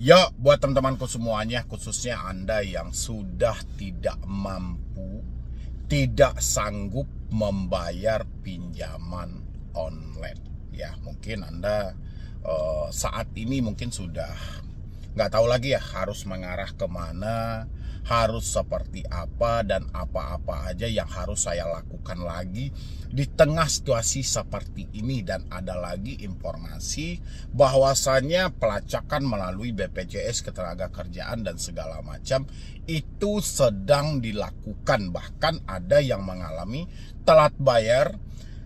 Ya, buat teman-temanku semuanya, khususnya Anda yang sudah tidak mampu, tidak sanggup membayar pinjaman online. Ya, mungkin Anda saat ini mungkin sudah nggak tahu lagi ya harus mengarah kemana, harus seperti apa, dan apa-apa aja yang harus saya lakukan lagi di tengah situasi seperti ini. Dan ada lagi informasi bahwasannya pelacakan melalui BPJS Ketenagakerjaan dan segala macam itu sedang dilakukan. Bahkan ada yang mengalami telat bayar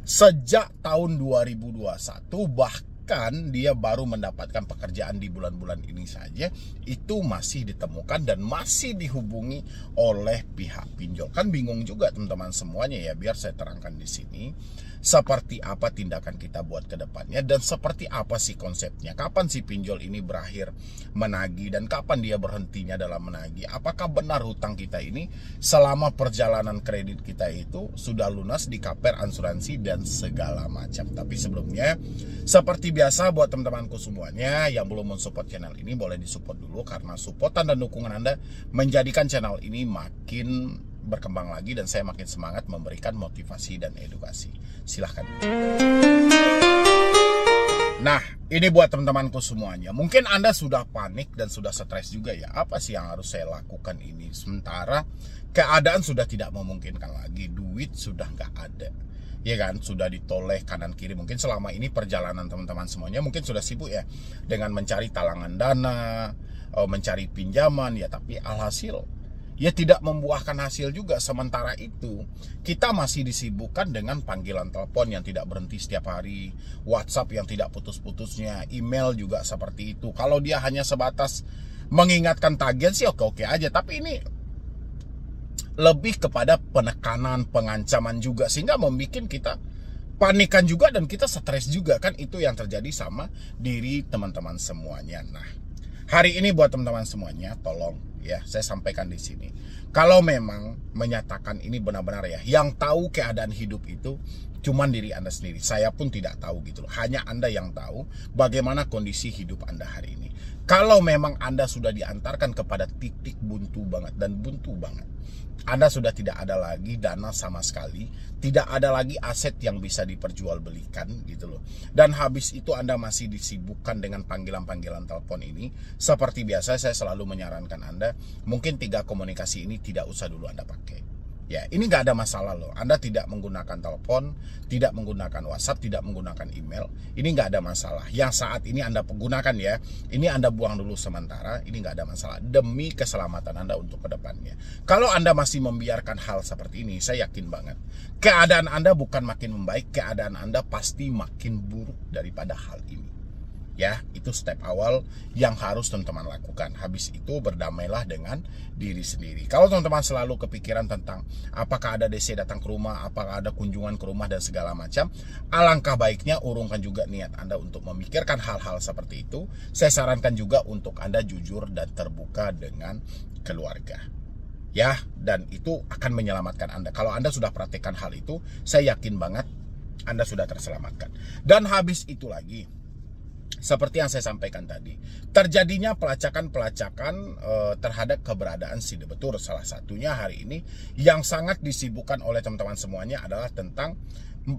sejak tahun 2021, bahkan dia baru mendapatkan pekerjaan di bulan-bulan ini saja, itu masih ditemukan dan masih dihubungi oleh pihak pinjol. Kan bingung juga teman-teman semuanya ya, biar saya terangkan di sini seperti apa tindakan kita buat ke depannya dan seperti apa sih konsepnya. Kapan si pinjol ini berakhir menagih dan kapan dia berhentinya dalam menagih. Apakah benar hutang kita ini selama perjalanan kredit kita itu sudah lunas, di cover asuransi dan segala macam. Tapi sebelumnya, seperti biasa buat teman-temanku semuanya yang belum mensupport channel ini, boleh disupport dulu, karena supportan dan dukungan Anda menjadikan channel ini makin berkembang lagi dan saya makin semangat memberikan motivasi dan edukasi. Silahkan. Nah, ini buat teman-temanku semuanya. Mungkin Anda sudah panik dan sudah stres juga ya. Apa sih yang harus saya lakukan ini? Sementara keadaan sudah tidak memungkinkan lagi. Duit sudah nggak ada. Ya kan, sudah ditoleh kanan kiri. Mungkin selama ini perjalanan teman-teman semuanya mungkin sudah sibuk ya dengan mencari talangan dana, mencari pinjaman ya, tapi alhasil ya tidak membuahkan hasil juga. Sementara itu kita masih disibukkan dengan panggilan telepon yang tidak berhenti setiap hari, WhatsApp yang tidak putus-putusnya, email juga seperti itu. Kalau dia hanya sebatas mengingatkan tagihan sih oke-oke aja, tapi ini lebih kepada penekanan, pengancaman juga, sehingga membuat kita panikan juga dan kita stres juga. Kan itu yang terjadi sama diri teman-teman semuanya. Nah, hari ini buat teman-teman semuanya, tolong ya saya sampaikan di sini. Kalau memang menyatakan ini benar-benar ya, yang tahu keadaan hidup itu cuman diri Anda sendiri. Saya pun tidak tahu gitu loh. Hanya Anda yang tahu bagaimana kondisi hidup Anda hari ini. Kalau memang Anda sudah diantarkan kepada titik buntu banget dan buntu banget, Anda sudah tidak ada lagi dana sama sekali, tidak ada lagi aset yang bisa diperjualbelikan gitu loh. Dan habis itu Anda masih disibukkan dengan panggilan-panggilan telepon ini. Seperti biasa saya selalu menyarankan Anda, mungkin 3 komunikasi ini tidak usah dulu Anda pakai. Ya, ini nggak ada masalah loh. Anda tidak menggunakan telepon, tidak menggunakan WhatsApp, tidak menggunakan email. Ini nggak ada masalah. Yang saat ini Anda gunakan ya, ini Anda buang dulu sementara. Ini nggak ada masalah. Demi keselamatan Anda untuk kedepannya. Kalau Anda masih membiarkan hal seperti ini, saya yakin banget keadaan Anda bukan makin membaik, keadaan Anda pasti makin buruk daripada hal ini. Ya, itu step awal yang harus teman-teman lakukan. Habis itu berdamailah dengan diri sendiri. Kalau teman-teman selalu kepikiran tentang apakah ada DC datang ke rumah, apakah ada kunjungan ke rumah dan segala macam, alangkah baiknya urungkan juga niat Anda untuk memikirkan hal-hal seperti itu. Saya sarankan juga untuk Anda jujur dan terbuka dengan keluarga. Ya, dan itu akan menyelamatkan Anda. Kalau Anda sudah praktekkan hal itu, saya yakin banget Anda sudah terselamatkan. Dan habis itu lagi, seperti yang saya sampaikan tadi, terjadinya pelacakan-pelacakan terhadap keberadaan si debetur. Salah satunya hari ini yang sangat disibukkan oleh teman-teman semuanya adalah tentang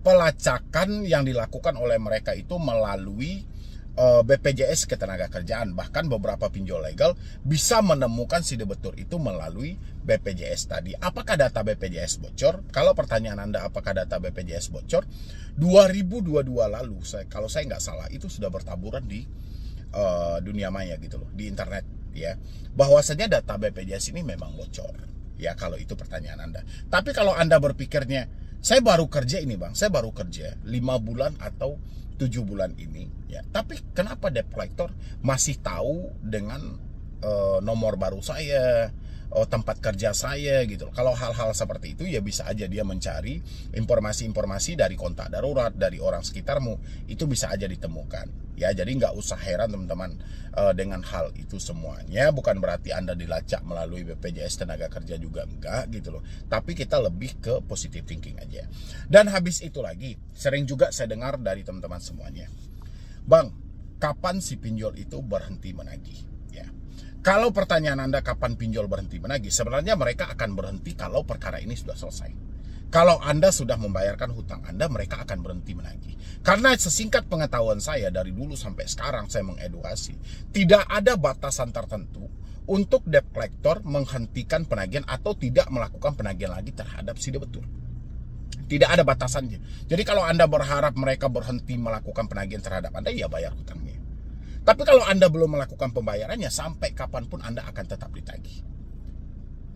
pelacakan yang dilakukan oleh mereka itu melalui BPJS Ketenagakerjaan. Bahkan beberapa pinjol legal bisa menemukan si debetur itu melalui BPJS tadi. Apakah data BPJS bocor? Kalau pertanyaan Anda apakah data BPJS bocor, 2022 lalu, kalau saya nggak salah, itu sudah bertaburan di dunia maya gitu loh, di internet ya, bahwasanya data BPJS ini memang bocor. Ya, kalau itu pertanyaan Anda. Tapi kalau Anda berpikirnya, saya baru kerja ini bang, saya baru kerja 5 bulan atau 7 bulan ini ya, tapi kenapa debt collector masih tahu dengan nomor baru saya, tempat kerja saya gitu. Kalau hal-hal seperti itu ya bisa aja dia mencari informasi-informasi dari kontak darurat, dari orang sekitarmu, itu bisa aja ditemukan ya. Jadi nggak usah heran teman-teman dengan hal itu semuanya. Bukan berarti Anda dilacak melalui BPJS Tenaga Kerja juga, enggak gitu loh. Tapi kita lebih ke positive thinking aja. Dan habis itu lagi, sering juga saya dengar dari teman-teman semuanya, bang, kapan si pinjol itu berhenti menagih ya. Kalau pertanyaan Anda kapan pinjol berhenti menagih, sebenarnya mereka akan berhenti kalau perkara ini sudah selesai. Kalau Anda sudah membayarkan hutang Anda, mereka akan berhenti menagih. Karena sesingkat pengetahuan saya dari dulu sampai sekarang saya mengedukasi, tidak ada batasan tertentu untuk debt collector menghentikan penagihan atau tidak melakukan penagihan lagi terhadap si debitur. Tidak ada batasannya. Jadi kalau Anda berharap mereka berhenti melakukan penagihan terhadap Anda, ya bayar hutangnya. Tapi kalau Anda belum melakukan pembayarannya, sampai kapanpun Anda akan tetap ditagih.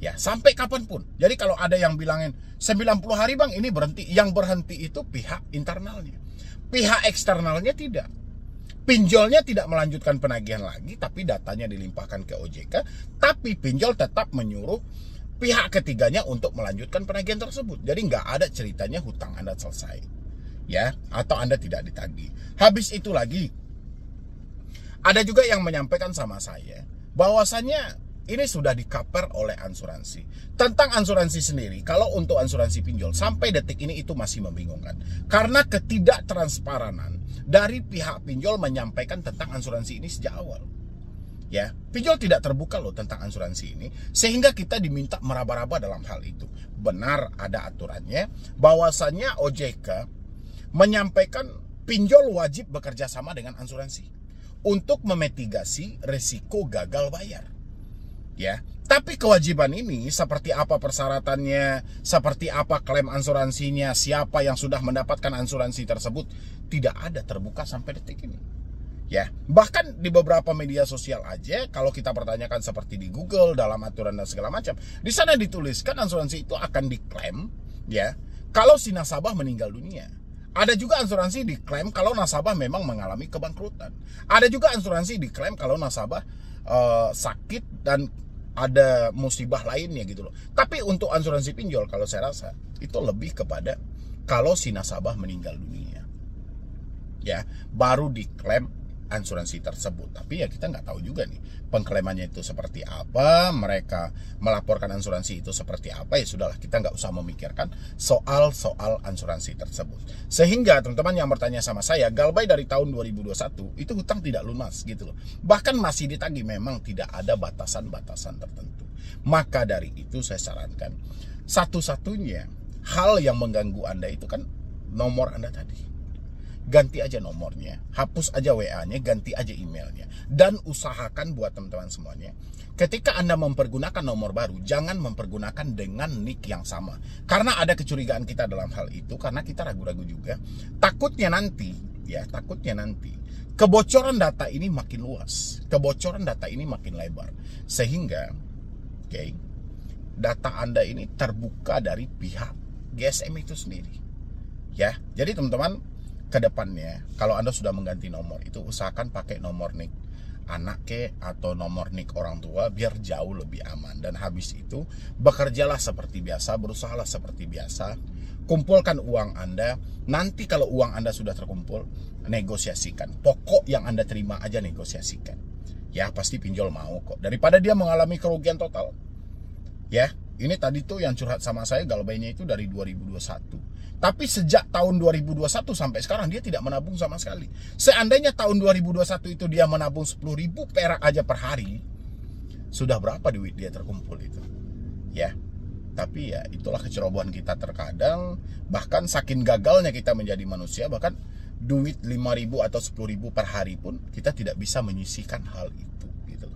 Ya, sampai kapanpun. Jadi kalau ada yang bilangin 90 hari bang ini berhenti, yang berhenti itu pihak internalnya. Pihak eksternalnya tidak. Pinjolnya tidak melanjutkan penagihan lagi, tapi datanya dilimpahkan ke OJK, tapi pinjol tetap menyuruh pihak ketiganya untuk melanjutkan penagihan tersebut. Jadi nggak ada ceritanya hutang Anda selesai. Ya, atau Anda tidak ditagih. Habis itu lagi, ada juga yang menyampaikan sama saya bahwasannya ini sudah di-cover oleh asuransi. Tentang asuransi sendiri, kalau untuk asuransi pinjol sampai detik ini itu masih membingungkan. Karena ketidaktransparan dari pihak pinjol menyampaikan tentang asuransi ini sejak awal. Ya, pinjol tidak terbuka loh tentang asuransi ini, sehingga kita diminta meraba-raba dalam hal itu. Benar ada aturannya bahwasannya OJK menyampaikan pinjol wajib bekerja sama dengan asuransi untuk memitigasi resiko gagal bayar. Ya, tapi kewajiban ini seperti apa persyaratannya, seperti apa klaim asuransinya, siapa yang sudah mendapatkan asuransi tersebut, tidak ada terbuka sampai detik ini. Ya, bahkan di beberapa media sosial aja kalau kita pertanyakan seperti di Google dalam aturan dan segala macam, di sana dituliskan asuransi itu akan diklaim ya kalau si nasabah meninggal dunia. Ada juga asuransi diklaim kalau nasabah memang mengalami kebangkrutan. Ada juga asuransi diklaim kalau nasabah sakit dan ada musibah lainnya gitu loh. Tapi untuk asuransi pinjol kalau saya rasa itu lebih kepada kalau si nasabah meninggal dunia. Ya, baru diklaim asuransi tersebut. Tapi ya kita nggak tahu juga nih pengklaimannya itu seperti apa, mereka melaporkan asuransi itu seperti apa. Ya sudahlah, kita nggak usah memikirkan soal asuransi tersebut. Sehingga teman-teman yang bertanya sama saya, Galbay dari tahun 2021 itu hutang tidak lunas gitu loh, bahkan masih ditagih, memang tidak ada batasan-batasan tertentu. Maka dari itu saya sarankan, satu-satunya hal yang mengganggu Anda itu kan nomor Anda tadi. Ganti aja nomornya, hapus aja WA-nya, ganti aja emailnya. Dan usahakan buat teman-teman semuanya, ketika Anda mempergunakan nomor baru, jangan mempergunakan dengan nick yang sama. Karena ada kecurigaan kita dalam hal itu, karena kita ragu-ragu juga. Takutnya nanti kebocoran data ini makin luas, kebocoran data ini makin lebar, sehingga data Anda ini terbuka dari pihak GSM itu sendiri. Ya, jadi teman-teman, kedepannya kalau Anda sudah mengganti nomor itu, usahakan pakai nomor NIK anak atau nomor NIK orang tua, biar jauh lebih aman. Dan habis itu bekerjalah seperti biasa, berusahalah seperti biasa, kumpulkan uang Anda. Nanti kalau uang Anda sudah terkumpul, negosiasikan. Pokok yang Anda terima aja negosiasikan. Ya pasti pinjol mau kok, daripada dia mengalami kerugian total. Ya, ini tadi tuh yang curhat sama saya, Galbaynya itu dari 2021. Tapi sejak tahun 2021 sampai sekarang dia tidak menabung sama sekali. Seandainya tahun 2021 itu dia menabung 10.000 perak aja per hari, sudah berapa duit dia terkumpul itu? Ya, tapi ya itulah kecerobohan kita terkadang. Bahkan saking gagalnya kita menjadi manusia, bahkan duit 5.000 atau 10.000 per hari pun kita tidak bisa menyisihkan hal itu gitu.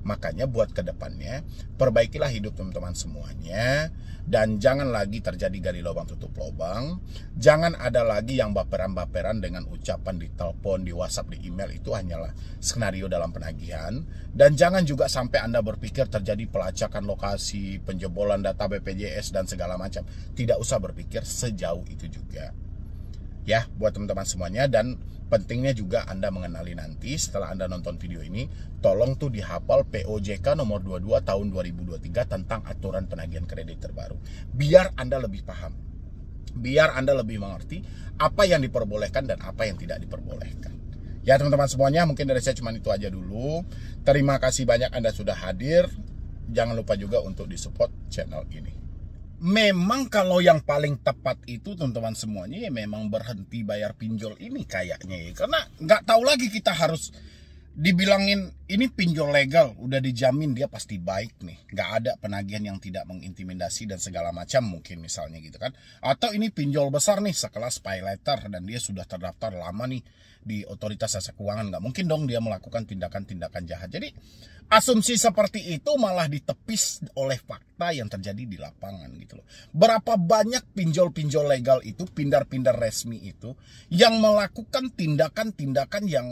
Makanya buat kedepannya, perbaikilah hidup teman-teman semuanya. Dan jangan lagi terjadi gali lubang tutup lubang. Jangan ada lagi yang baperan-baperan dengan ucapan di telepon, di WhatsApp, di email. Itu hanyalah skenario dalam penagihan. Dan jangan juga sampai Anda berpikir terjadi pelacakan lokasi, penjebolan data BPJS dan segala macam. Tidak usah berpikir sejauh itu juga. Ya, buat teman-teman semuanya. Dan pentingnya juga Anda mengenali nanti setelah Anda nonton video ini, tolong tuh dihafal POJK nomor 22 tahun 2023 tentang aturan penagihan kredit terbaru. Biar Anda lebih paham, biar Anda lebih mengerti apa yang diperbolehkan dan apa yang tidak diperbolehkan. Ya teman-teman semuanya, mungkin dari saya cuma itu aja dulu. Terima kasih banyak Anda sudah hadir. Jangan lupa juga untuk disupport channel ini. Memang kalau yang paling tepat itu teman-teman semuanya ya memang berhenti bayar pinjol ini kayaknya ya. Karena nggak tahu lagi kita harus dibilangin ini pinjol legal, udah dijamin dia pasti baik nih, nggak ada penagihan yang tidak mengintimidasi dan segala macam mungkin misalnya gitu kan. Atau ini pinjol besar nih sekelas pay letter dan dia sudah terdaftar lama nih di otoritas jasa keuangan, nggak mungkin dong dia melakukan tindakan-tindakan jahat. Jadi asumsi seperti itu malah ditepis oleh fakta yang terjadi di lapangan gitu loh. Berapa banyak pinjol-pinjol legal itu, pindar-pindar resmi itu yang melakukan tindakan-tindakan yang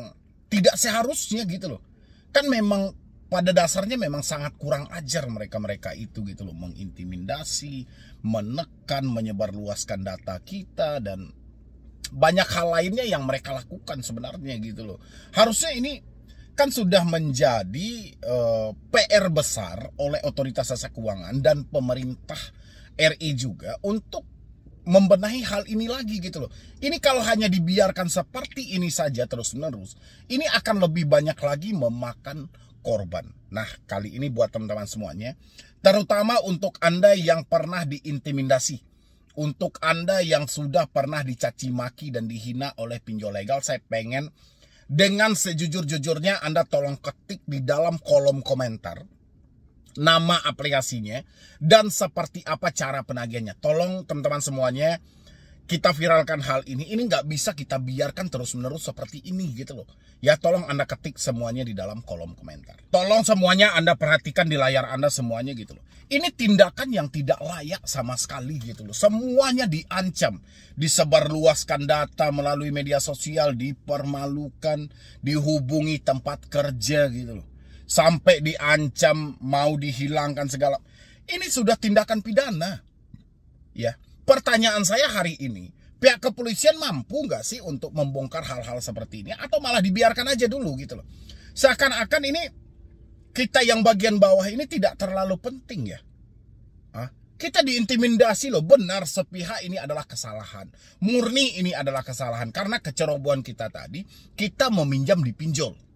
tidak seharusnya gitu loh. Kan memang pada dasarnya memang sangat kurang ajar mereka-mereka itu gitu loh. Mengintimidasi, menekan, menyebarluaskan data kita, dan banyak hal lainnya yang mereka lakukan sebenarnya gitu loh. Harusnya ini kan sudah menjadi PR besar oleh otoritas jasa keuangan dan pemerintah RI juga untuk membenahi hal ini lagi gitu loh. Ini kalau hanya dibiarkan seperti ini saja terus-menerus, ini akan lebih banyak lagi memakan korban. Nah, kali ini buat teman-teman semuanya, terutama untuk Anda yang pernah diintimidasi, untuk Anda yang sudah pernah dicaci maki dan dihina oleh pinjol legal, saya pengen dengan sejujur-jujurnya Anda tolong ketik di dalam kolom komentar nama aplikasinya dan seperti apa cara penagihannya. Tolong teman-teman semuanya, kita viralkan hal ini. Ini nggak bisa kita biarkan terus-menerus seperti ini gitu loh. Ya tolong Anda ketik semuanya di dalam kolom komentar. Tolong semuanya Anda perhatikan di layar Anda semuanya gitu loh. Ini tindakan yang tidak layak sama sekali gitu loh. Semuanya diancam, disebarluaskan data melalui media sosial, dipermalukan, dihubungi tempat kerja gitu loh. Sampai diancam mau dihilangkan segala. Ini sudah tindakan pidana. Ya, pertanyaan saya hari ini, pihak kepolisian mampu nggak sih untuk membongkar hal-hal seperti ini, atau malah dibiarkan aja dulu gitu loh. Seakan-akan ini kita yang bagian bawah ini tidak terlalu penting ya. Kita diintimidasi loh, benar sepihak ini adalah kesalahan. Murni ini adalah kesalahan karena kecerobohan kita tadi, kita meminjam di pinjol.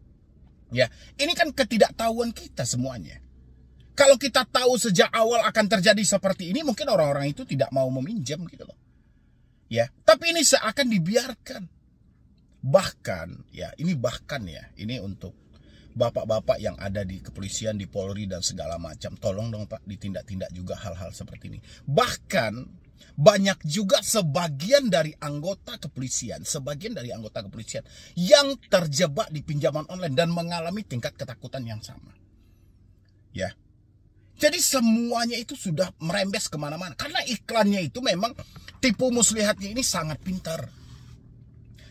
Ya, ini kan ketidaktahuan kita semuanya. Kalau kita tahu sejak awal akan terjadi seperti ini, mungkin orang-orang itu tidak mau meminjam gitu loh. Ya, tapi ini seakan dibiarkan. Bahkan, ya, ini untuk bapak-bapak yang ada di kepolisian, di Polri dan segala macam. Tolong dong Pak, ditindak-tindak juga hal-hal seperti ini. Bahkan banyak juga sebagian dari anggota kepolisian yang terjebak di pinjaman online dan mengalami tingkat ketakutan yang sama. Ya, jadi semuanya itu sudah merembes kemana-mana karena iklannya itu memang tipu muslihatnya ini sangat pintar.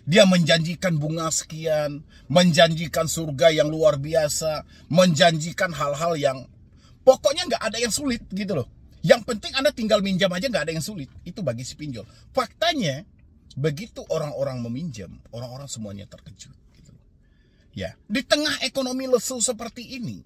Dia menjanjikan bunga sekian, menjanjikan surga yang luar biasa, menjanjikan hal-hal yang pokoknya nggak ada yang sulit gitu loh. Yang penting Anda tinggal minjam aja, nggak ada yang sulit. Itu bagi si pinjol. Faktanya, begitu orang-orang meminjam, orang-orang semuanya terkejut. Gitu. Ya, di tengah ekonomi lesu seperti ini,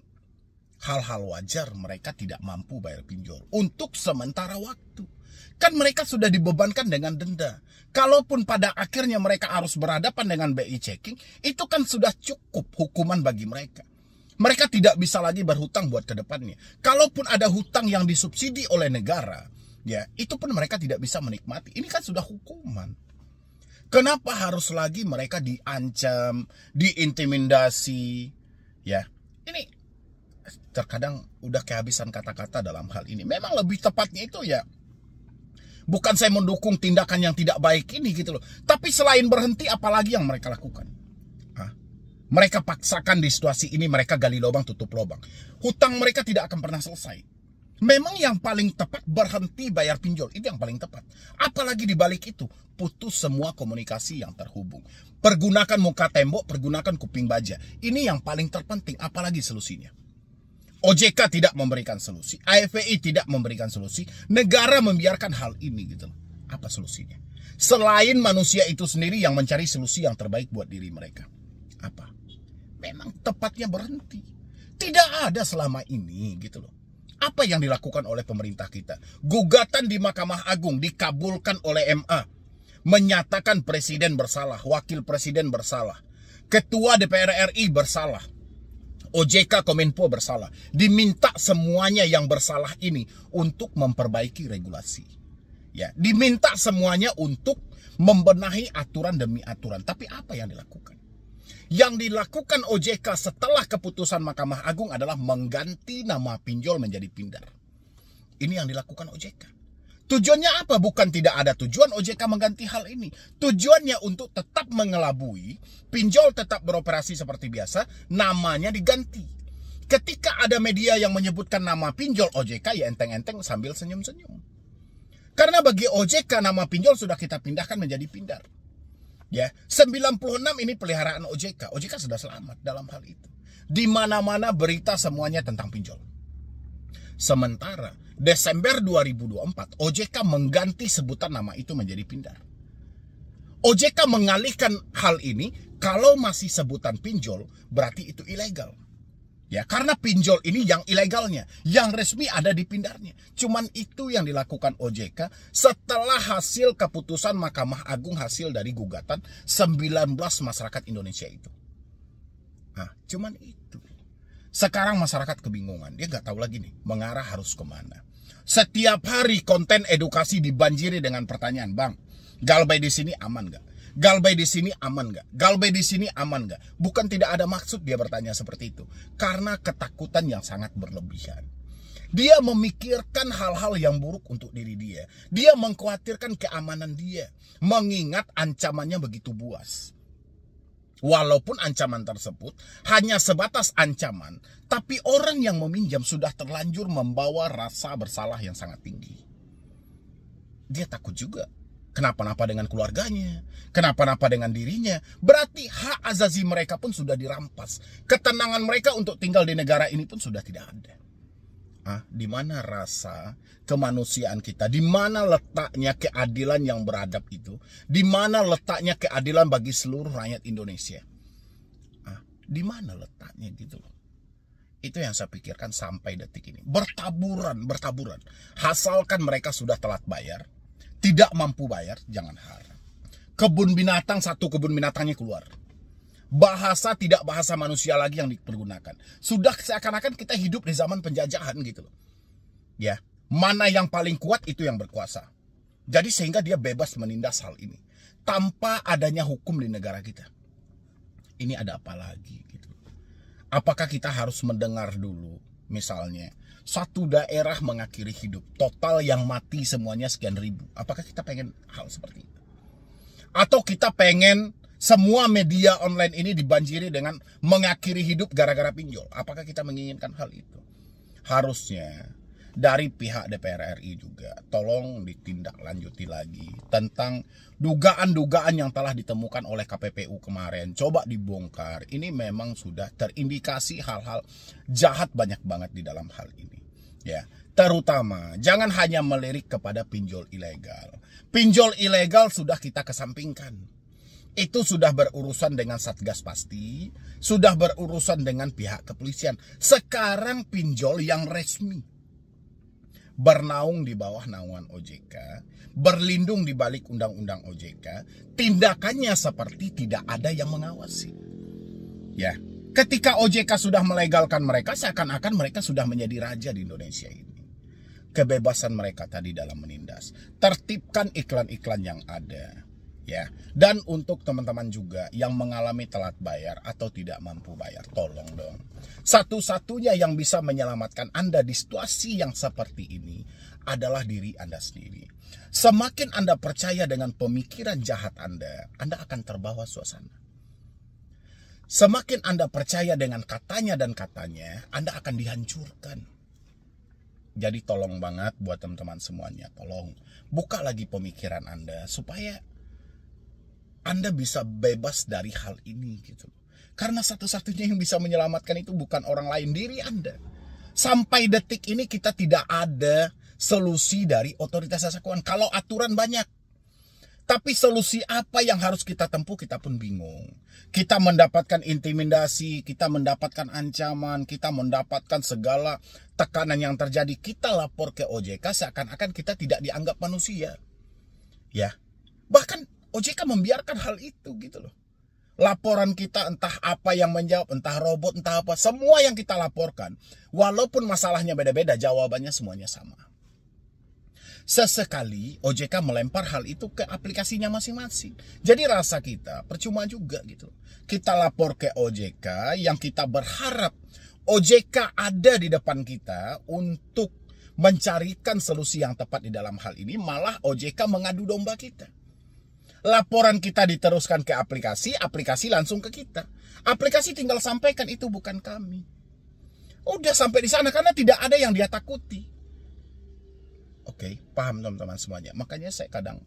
hal-hal wajar mereka tidak mampu bayar pinjol untuk sementara waktu. Kan mereka sudah dibebankan dengan denda. Kalaupun pada akhirnya mereka harus berhadapan dengan BI checking, itu kan sudah cukup hukuman bagi mereka. Mereka tidak bisa lagi berhutang buat ke depannya. Kalaupun ada hutang yang disubsidi oleh negara, ya itu pun mereka tidak bisa menikmati. Ini kan sudah hukuman. Kenapa harus lagi mereka diancam, diintimidasi? Ya, ini terkadang udah kehabisan kata-kata dalam hal ini. Memang lebih tepatnya itu ya, bukan saya mendukung tindakan yang tidak baik ini gitu loh. Tapi selain berhenti, apalagi yang mereka lakukan? Mereka paksakan di situasi ini, mereka gali lubang tutup lubang. Hutang mereka tidak akan pernah selesai. Memang yang paling tepat berhenti bayar pinjol, itu yang paling tepat. Apalagi di balik itu, putus semua komunikasi yang terhubung. Pergunakan muka tembok, pergunakan kuping baja. Ini yang paling terpenting, apalagi solusinya. OJK tidak memberikan solusi, AFPI tidak memberikan solusi, negara membiarkan hal ini gitu. Apa solusinya? Selain manusia itu sendiri yang mencari solusi yang terbaik buat diri mereka. Apa? Memang tepatnya berhenti. Tidak ada selama ini gitu loh. Apa yang dilakukan oleh pemerintah kita? Gugatan di Mahkamah Agung dikabulkan oleh MA. Menyatakan presiden bersalah, wakil presiden bersalah, ketua DPR RI bersalah, OJK Kominfo bersalah. Diminta semuanya yang bersalah ini untuk memperbaiki regulasi. Ya, diminta semuanya untuk membenahi aturan demi aturan. Tapi apa yang dilakukan? Yang dilakukan OJK setelah keputusan Mahkamah Agung adalah mengganti nama pinjol menjadi pindar. Ini yang dilakukan OJK. Tujuannya apa? Bukan tidak ada tujuan OJK mengganti hal ini. Tujuannya untuk tetap mengelabui, pinjol tetap beroperasi seperti biasa, namanya diganti. Ketika ada media yang menyebutkan nama pinjol OJK, ya enteng-enteng sambil senyum-senyum. Karena bagi OJK nama pinjol sudah kita pindahkan menjadi pindar. Ya, 96 ini peliharaan OJK. OJK sudah selamat dalam hal itu. Di mana-mana berita semuanya tentang pinjol. Sementara Desember 2024 OJK mengganti sebutan nama itu menjadi pindar. OJK mengalihkan hal ini, kalau masih sebutan pinjol berarti itu ilegal. Ya, karena pinjol ini yang ilegalnya, yang resmi ada di pindarnya. Cuman itu yang dilakukan OJK setelah hasil keputusan Mahkamah Agung hasil dari gugatan 19 masyarakat Indonesia itu. Nah, cuman itu. Sekarang masyarakat kebingungan, dia nggak tahu lagi nih mengarah harus kemana. Setiap hari konten edukasi dibanjiri dengan pertanyaan, Bang, galbay di sini aman nggak? Galbay di sini aman nggak? Galbay di sini aman nggak? Bukan tidak ada maksud dia bertanya seperti itu, karena ketakutan yang sangat berlebihan. Dia memikirkan hal-hal yang buruk untuk diri dia. Dia mengkhawatirkan keamanan dia, mengingat ancamannya begitu buas. Walaupun ancaman tersebut hanya sebatas ancaman, tapi orang yang meminjam sudah terlanjur membawa rasa bersalah yang sangat tinggi. Dia takut juga. Kenapa-napa dengan keluarganya, kenapa-napa dengan dirinya. Berarti hak azazi mereka pun sudah dirampas. Ketenangan mereka untuk tinggal di negara ini pun sudah tidak ada. Di mana rasa kemanusiaan kita? Di mana letaknya keadilan yang beradab itu? Di mana letaknya keadilan bagi seluruh rakyat Indonesia? Di mana letaknya gitu loh. Itu yang saya pikirkan sampai detik ini. Bertaburan. Asalkan mereka sudah telat bayar, tidak mampu bayar, jangan harap. Kebun binatang, satu kebun binatangnya keluar. Bahasa tidak bahasa manusia lagi yang dipergunakan. Sudah seakan-akan kita hidup di zaman penjajahan gitu loh. Ya, mana yang paling kuat itu yang berkuasa. Jadi sehingga dia bebas menindas hal ini tanpa adanya hukum di negara kita. Ini ada apa lagi gitu. Apakah kita harus mendengar dulu misalnya satu daerah mengakhiri hidup, total yang mati semuanya sekian ribu. Apakah kita pengen hal seperti itu? Atau kita pengen semua media online ini dibanjiri dengan mengakhiri hidup gara-gara pinjol? Apakah kita menginginkan hal itu? Harusnya dari pihak DPR RI juga tolong ditindaklanjuti lagi tentang dugaan-dugaan yang telah ditemukan oleh KPPU kemarin. Coba dibongkar. Ini memang sudah terindikasi hal-hal jahat banyak banget di dalam hal ini. Ya, terutama jangan hanya melirik kepada pinjol ilegal. Pinjol ilegal sudah kita kesampingkan. Itu sudah berurusan dengan Satgas pasti, sudah berurusan dengan pihak kepolisian. Sekarang pinjol yang resmi, bernaung di bawah naungan OJK, berlindung di balik undang-undang OJK, tindakannya seperti tidak ada yang mengawasi. Ya, ketika OJK sudah melegalkan mereka, seakan-akan mereka sudah menjadi raja di Indonesia ini. Kebebasan mereka tadi dalam menindas, tertibkan iklan-iklan yang ada. Ya, dan untuk teman-teman juga yang mengalami telat bayar atau tidak mampu bayar, tolong dong. Satu-satunya yang bisa menyelamatkan Anda di situasi yang seperti ini adalah diri Anda sendiri. Semakin Anda percaya dengan pemikiran jahat Anda akan terbawa suasana. Semakin Anda percaya dengan katanya dan katanya, Anda akan dihancurkan. Jadi tolong banget buat teman-teman semuanya, tolong buka lagi pemikiran Anda supaya Anda bisa bebas dari hal ini gitu. Karena satu-satunya yang bisa menyelamatkan itu bukan orang lain, diri Anda. Sampai detik ini kita tidak ada solusi dari otoritas jasa keuangan. Kalau aturan banyak, tapi solusi apa yang harus kita tempuh kita pun bingung. Kita mendapatkan intimidasi, kita mendapatkan ancaman, kita mendapatkan segala tekanan yang terjadi. Kita lapor ke OJK seakan-akan kita tidak dianggap manusia. Ya, bahkan OJK membiarkan hal itu gitu loh. Laporan kita entah apa yang menjawab, entah robot, entah apa. Semua yang kita laporkan, walaupun masalahnya beda-beda, jawabannya semuanya sama. Sesekali OJK melempar hal itu ke aplikasinya masing-masing. Jadi rasa kita percuma juga gitu. Kita lapor ke OJK yang kita berharap OJK ada di depan kita untuk mencarikan solusi yang tepat di dalam hal ini, malah OJK mengadu domba kita. Laporan kita diteruskan ke aplikasi, aplikasi langsung ke kita. Aplikasi tinggal sampaikan, itu bukan kami. Udah sampai di sana karena tidak ada yang dia takuti. Oke, paham teman-teman semuanya. Makanya saya kadang,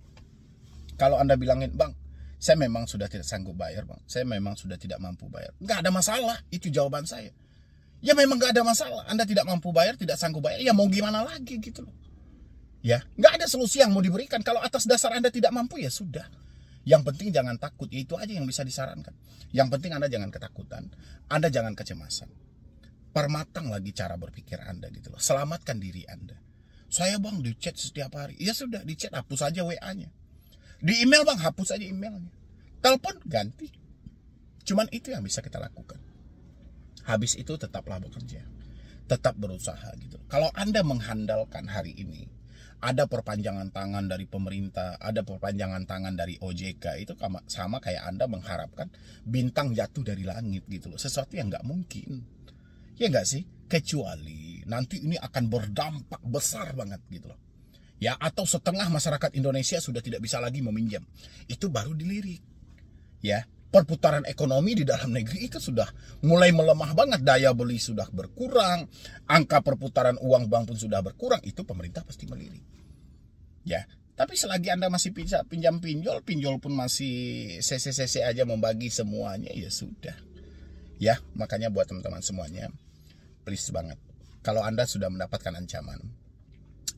kalau Anda bilangin, Bang, saya memang sudah tidak sanggup bayar, Bang. Saya memang sudah tidak mampu bayar. Nggak ada masalah, itu jawaban saya. Ya memang gak ada masalah. Anda tidak mampu bayar, tidak sanggup bayar, ya mau gimana lagi gitu loh. Ya, gak ada solusi yang mau diberikan. Kalau atas dasar Anda tidak mampu, ya sudah. Yang penting jangan takut, itu aja yang bisa disarankan. Yang penting Anda jangan ketakutan, Anda jangan kecemasan. Permatang lagi cara berpikir Anda gitu loh. Selamatkan diri Anda. Saya, Bang, di chat setiap hari. Ya sudah, di chat hapus aja WA-nya. Di email, Bang, hapus aja emailnya. Telepon ganti. Cuman itu yang bisa kita lakukan. Habis itu tetaplah bekerja, tetap berusaha gitu. Kalau Anda mengandalkan hari ini, ada perpanjangan tangan dari pemerintah, ada perpanjangan tangan dari OJK, itu sama kayak Anda mengharapkan bintang jatuh dari langit gitu loh. Sesuatu yang nggak mungkin. Ya nggak sih? Kecuali nanti ini akan berdampak besar banget gitu loh. Ya, atau setengah masyarakat Indonesia sudah tidak bisa lagi meminjam. Itu baru dilirik. Ya. Perputaran ekonomi di dalam negeri itu sudah mulai melemah banget. Daya beli sudah berkurang, angka perputaran uang bank pun sudah berkurang. Itu pemerintah pasti melirik. Ya, tapi selagi Anda masih pinjam pinjol pun masih cc aja membagi semuanya, ya sudah. Ya, makanya buat teman-teman semuanya, please banget. Kalau Anda sudah mendapatkan ancaman,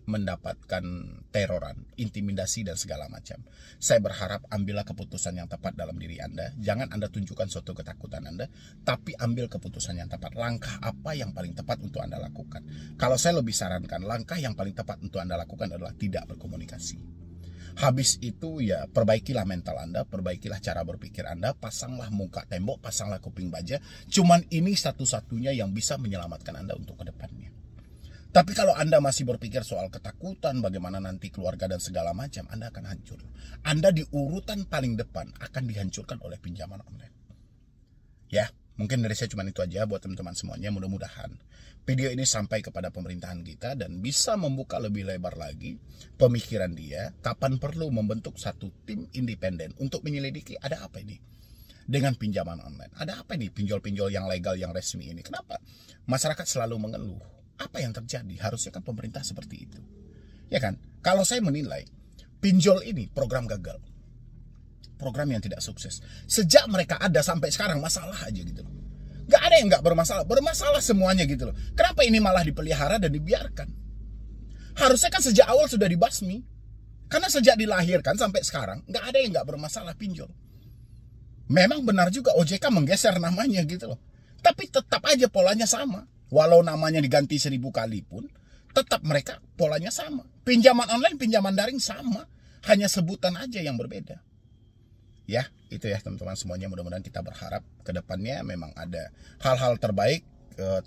mendapatkan teroran, intimidasi dan segala macam, saya berharap ambillah keputusan yang tepat dalam diri Anda. Jangan Anda tunjukkan suatu ketakutan Anda, tapi ambil keputusan yang tepat. Langkah apa yang paling tepat untuk Anda lakukan? Kalau saya lebih sarankan, langkah yang paling tepat untuk Anda lakukan adalah tidak berkomunikasi. Habis itu ya perbaikilah mental Anda, perbaikilah cara berpikir Anda, pasanglah muka tembok, pasanglah kuping baja. Cuman ini satu-satunya yang bisa menyelamatkan Anda untuk ke depannya. Tapi kalau Anda masih berpikir soal ketakutan, bagaimana nanti keluarga dan segala macam, Anda akan hancur. Anda di urutan paling depan akan dihancurkan oleh pinjaman online. Ya, mungkin dari saya cuma itu aja buat teman-teman semuanya. Mudah-mudahan video ini sampai kepada pemerintahan kita dan bisa membuka lebih lebar lagi pemikiran dia. Kapan perlu membentuk satu tim independen untuk menyelidiki ada apa ini dengan pinjaman online. Ada apa ini pinjol-pinjol yang legal, yang resmi ini. Kenapa masyarakat selalu mengeluh? Apa yang terjadi? Harusnya kan pemerintah seperti itu. Ya kan? Kalau saya menilai pinjol ini program gagal. Program yang tidak sukses. Sejak mereka ada sampai sekarang masalah aja gitu loh. Gak ada yang gak bermasalah. Bermasalah semuanya gitu loh. Kenapa ini malah dipelihara dan dibiarkan? Harusnya kan sejak awal sudah dibasmi. Karena sejak dilahirkan sampai sekarang gak ada yang gak bermasalah pinjol. Memang benar juga OJK menggeser namanya gitu loh. Tapi tetap aja polanya sama. Walau namanya diganti 1000 kali pun, tetap mereka polanya sama. Pinjaman online, pinjaman daring sama. Hanya sebutan aja yang berbeda. Ya, itu ya teman-teman semuanya. Mudah-mudahan kita berharap ke depannya memang ada hal-hal terbaik,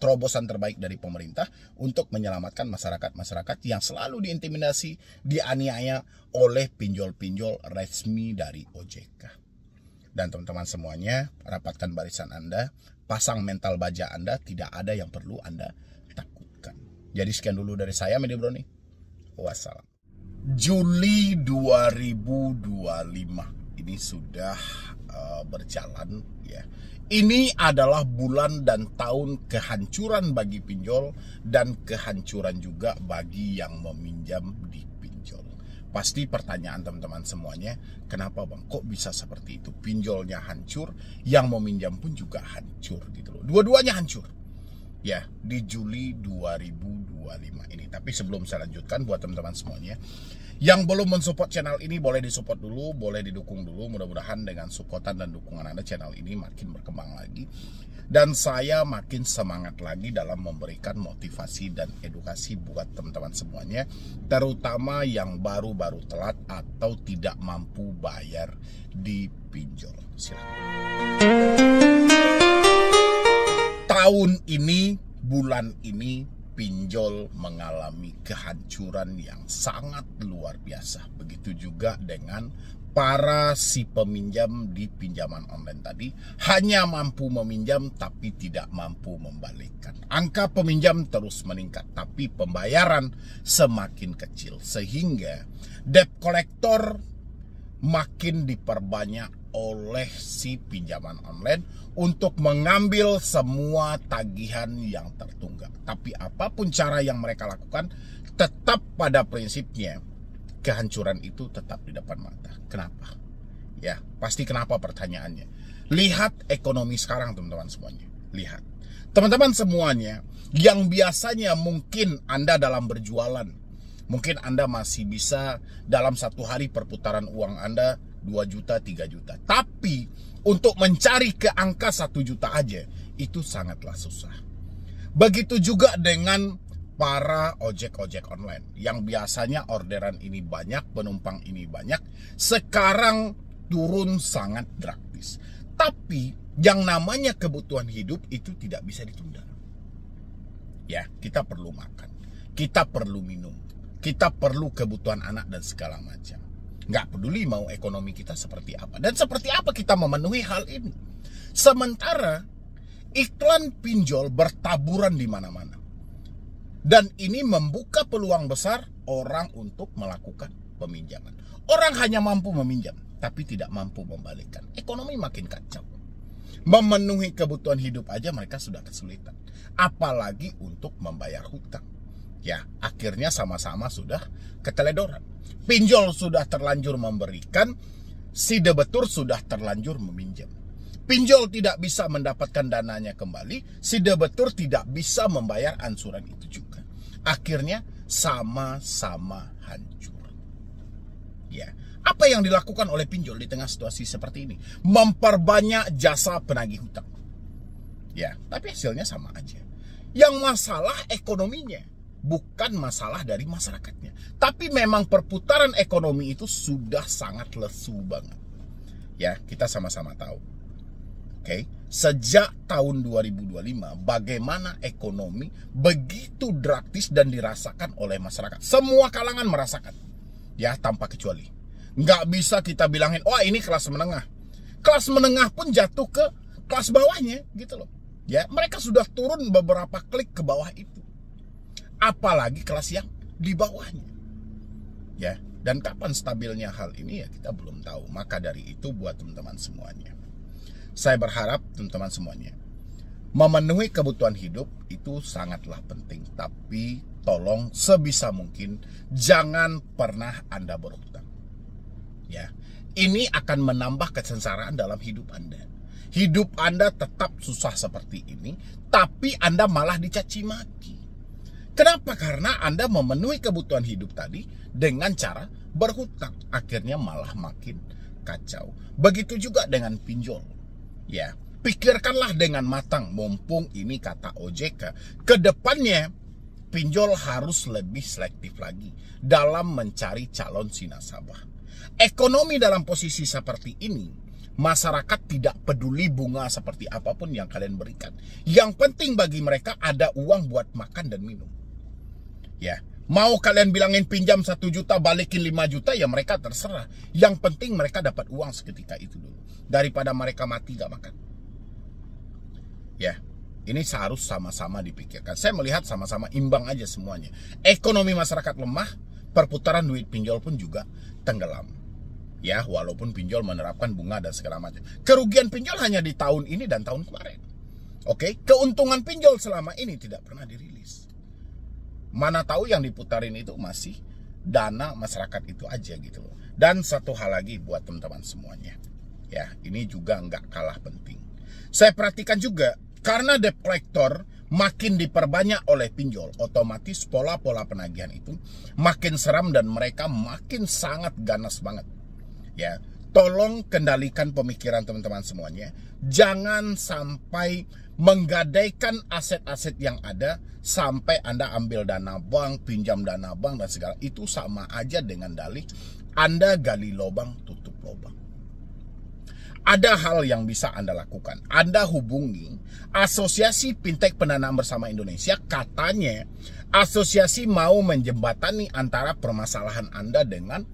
terobosan terbaik dari pemerintah untuk menyelamatkan masyarakat-masyarakat yang selalu diintimidasi, dianiaya oleh pinjol-pinjol resmi dari OJK. Dan teman-teman semuanya, rapatkan barisan Anda, pasang mental baja Anda, tidak ada yang perlu Anda takutkan. Jadi sekian dulu dari saya, Medi Broni. Wassalam. Juli 2025 ini sudah berjalan ya. Ini adalah bulan dan tahun kehancuran bagi pinjol dan kehancuran juga bagi yang meminjam di pinjol. Pasti pertanyaan teman-teman semuanya, kenapa Bang kok bisa seperti itu? Pinjolnya hancur, yang meminjam pun juga hancur gitu loh. Dua-duanya hancur. Ya, di Juli 2025 ini. Tapi sebelum saya lanjutkan buat teman-teman semuanya, yang belum mensupport channel ini boleh disupport dulu, boleh didukung dulu. Mudah-mudahan dengan supportan dan dukungan Anda channel ini makin berkembang lagi. Dan saya makin semangat lagi dalam memberikan motivasi dan edukasi buat teman-teman semuanya, terutama yang baru-baru telat atau tidak mampu bayar di pinjol. Silakan. Tahun ini, bulan ini pinjol mengalami kehancuran yang sangat luar biasa. Begitu juga dengan para si peminjam di pinjaman online tadi, hanya mampu meminjam tapi tidak mampu membalikkan. Angka peminjam terus meningkat tapi pembayaran semakin kecil, sehingga debt collector makin diperbanyak oleh si pinjaman online untuk mengambil semua tagihan yang tertunggak. Tapi apapun cara yang mereka lakukan, tetap pada prinsipnya kehancuran itu tetap di depan mata. Kenapa? Ya, pasti kenapa pertanyaannya. Lihat ekonomi sekarang teman-teman semuanya. Lihat. Teman-teman semuanya yang biasanya mungkin Anda dalam berjualan, mungkin Anda masih bisa dalam satu hari perputaran uang Anda 2 juta, 3 juta. Tapi untuk mencari ke angka 1 juta aja, itu sangatlah susah. Begitu juga dengan para ojek-ojek online yang biasanya orderan ini banyak, penumpang ini banyak, sekarang turun sangat drastis. Tapi yang namanya kebutuhan hidup itu tidak bisa ditunda. Ya, kita perlu makan, kita perlu minum, kita perlu kebutuhan anak dan segala macam. Nggak peduli mau ekonomi kita seperti apa dan seperti apa kita memenuhi hal ini. Sementara iklan pinjol bertaburan di mana-mana. Dan ini membuka peluang besar orang untuk melakukan peminjaman. Orang hanya mampu meminjam, tapi tidak mampu membalikkan. Ekonomi makin kacau. Memenuhi kebutuhan hidup aja mereka sudah kesulitan. Apalagi untuk membayar hutang. Ya, akhirnya sama-sama sudah keteledoran. Pinjol sudah terlanjur memberikan, si debetur sudah terlanjur meminjam. Pinjol tidak bisa mendapatkan dananya kembali, si debetur tidak bisa membayar ansuran itu juga. Akhirnya sama-sama hancur. Ya, apa yang dilakukan oleh pinjol di tengah situasi seperti ini? Memperbanyak jasa penagih hutang. Ya, tapi hasilnya sama aja. Yang masalah ekonominya, bukan masalah dari masyarakatnya. Tapi memang perputaran ekonomi itu sudah sangat lesu banget. Ya, kita sama-sama tahu. Oke, sejak tahun 2025, bagaimana ekonomi begitu drastis dan dirasakan oleh masyarakat. Semua kalangan merasakan. Ya, tanpa kecuali. Nggak bisa kita bilangin, wah ini kelas menengah. Kelas menengah pun jatuh ke kelas bawahnya, gitu loh. Ya, mereka sudah turun beberapa klik ke bawah itu. Apalagi kelas yang di bawahnya. Ya, dan kapan stabilnya hal ini ya kita belum tahu. Maka dari itu buat teman-teman semuanya, saya berharap teman-teman semuanya memenuhi kebutuhan hidup itu sangatlah penting. Tapi tolong sebisa mungkin jangan pernah Anda berhutang. Ya, ini akan menambah kesengsaraan dalam hidup Anda. Hidup Anda tetap susah seperti ini, tapi Anda malah dicaci maki. Kenapa? Karena Anda memenuhi kebutuhan hidup tadi dengan cara berhutang. Akhirnya malah makin kacau. Begitu juga dengan pinjol. Ya, pikirkanlah dengan matang, mumpung ini kata OJK. Kedepannya pinjol harus lebih selektif lagi dalam mencari calon si nasabah. Ekonomi dalam posisi seperti ini, masyarakat tidak peduli bunga seperti apapun yang kalian berikan. Yang penting bagi mereka ada uang buat makan dan minum. Ya, mau kalian bilangin pinjam 1 juta balikin 5 juta ya mereka terserah. Yang penting mereka dapat uang seketika itu dulu, daripada mereka mati gak makan. Ya, ini harus sama-sama dipikirkan. Saya melihat sama-sama imbang aja semuanya. Ekonomi masyarakat lemah, perputaran duit pinjol pun juga tenggelam. Ya, walaupun pinjol menerapkan bunga dan segala macam. Kerugian pinjol hanya di tahun ini dan tahun kemarin. Oke, keuntungan pinjol selama ini tidak pernah dirilis. Mana tahu yang diputarin itu masih dana masyarakat itu aja gitu loh. Dan satu hal lagi buat teman-teman semuanya. Ya, ini juga nggak kalah penting. Saya perhatikan juga, karena debt collector makin diperbanyak oleh pinjol, otomatis pola-pola penagihan itu makin seram dan mereka makin sangat ganas banget. Ya, tolong kendalikan pemikiran teman-teman semuanya. Jangan sampai menggadaikan aset-aset yang ada sampai Anda ambil dana bank, pinjam dana bank dan segala itu sama aja dengan dalih Anda gali lubang tutup lubang. Ada hal yang bisa Anda lakukan. Anda hubungi Asosiasi Fintech Pendanaan Bersama Indonesia. Katanya asosiasi mau menjembatani antara permasalahan Anda dengan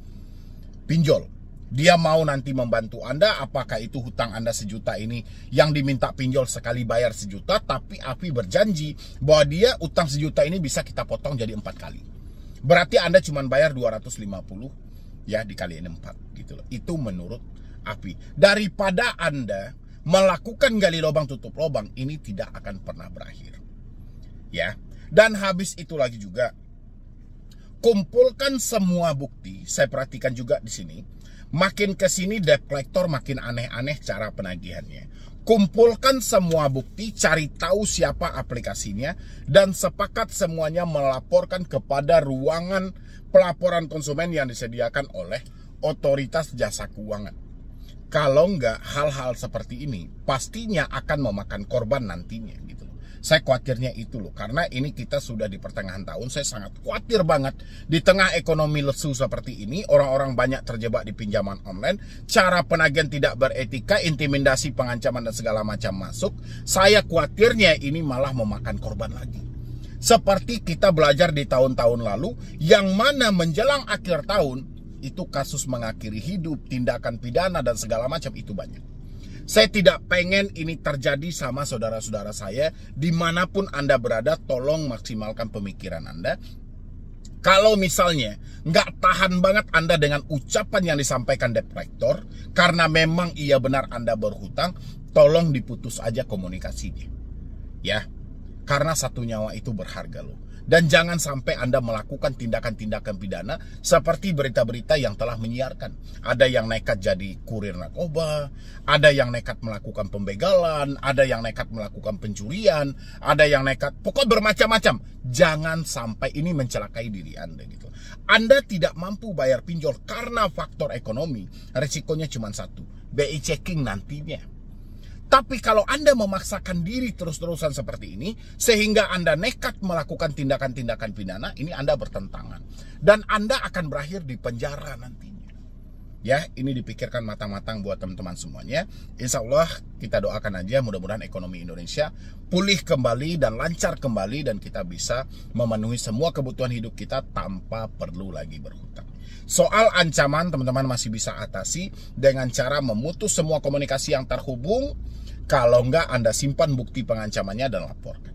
pinjol. Dia mau nanti membantu Anda, apakah itu hutang Anda 1 juta ini yang diminta pinjol sekali bayar 1 juta, tapi API berjanji bahwa dia utang 1 juta ini bisa kita potong jadi 4 kali. Berarti Anda cuma bayar 250 ya dikaliin 4 gitu loh. Itu menurut API. Daripada Anda melakukan gali lubang tutup lubang, ini tidak akan pernah berakhir. Ya. Dan habis itu lagi juga, kumpulkan semua bukti. Saya perhatikan juga di sini. Makin ke sini debt collector makin aneh-aneh cara penagihannya. Kumpulkan semua bukti, cari tahu siapa aplikasinya, dan sepakat semuanya melaporkan kepada ruangan pelaporan konsumen yang disediakan oleh Otoritas Jasa Keuangan. Kalau enggak, hal-hal seperti ini pastinya akan memakan korban nantinya gitu. Saya khawatirnya itu loh, karena ini kita sudah di pertengahan tahun. Saya sangat khawatir banget di tengah ekonomi lesu seperti ini, orang-orang banyak terjebak di pinjaman online, cara penagihan tidak beretika, intimidasi, pengancaman dan segala macam masuk. Saya khawatirnya ini malah memakan korban lagi. Seperti kita belajar di tahun-tahun lalu, yang mana menjelang akhir tahun itu kasus mengakhiri hidup, tindakan pidana dan segala macam itu banyak. Saya tidak pengen ini terjadi sama saudara-saudara saya. Dimanapun Anda berada, tolong maksimalkan pemikiran Anda. Kalau misalnya nggak tahan banget Anda dengan ucapan yang disampaikan debt collector, karena memang iya benar Anda berhutang, tolong diputus aja komunikasinya. Ya, karena 1 nyawa itu berharga loh. Dan jangan sampai Anda melakukan tindakan-tindakan pidana seperti berita-berita yang telah menyiarkan. Ada yang nekat jadi kurir narkoba, ada yang nekat melakukan pembegalan, ada yang nekat melakukan pencurian, ada yang nekat, pokoknya bermacam-macam. Jangan sampai ini mencelakai diri Anda gitu. Anda tidak mampu bayar pinjol karena faktor ekonomi, resikonya cuma 1, BI checking nantinya. Tapi kalau Anda memaksakan diri terus-terusan seperti ini, sehingga Anda nekat melakukan tindakan-tindakan pidana, ini Anda bertentangan. Dan Anda akan berakhir di penjara nantinya. Ya, ini dipikirkan matang-matang buat teman-teman semuanya. Insya Allah kita doakan aja mudah-mudahan ekonomi Indonesia pulih kembali dan lancar kembali, dan kita bisa memenuhi semua kebutuhan hidup kita tanpa perlu lagi berhutang. Soal ancaman, teman-teman masih bisa atasi dengan cara memutus semua komunikasi yang terhubung. Kalau enggak, Anda simpan bukti pengancamannya dan laporkan.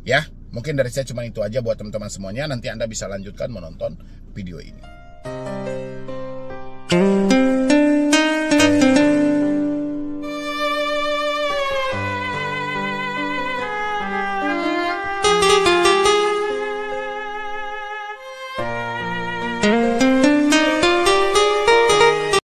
Ya, mungkin dari saya cuma itu aja buat teman-teman semuanya. Nanti Anda bisa lanjutkan menonton video ini.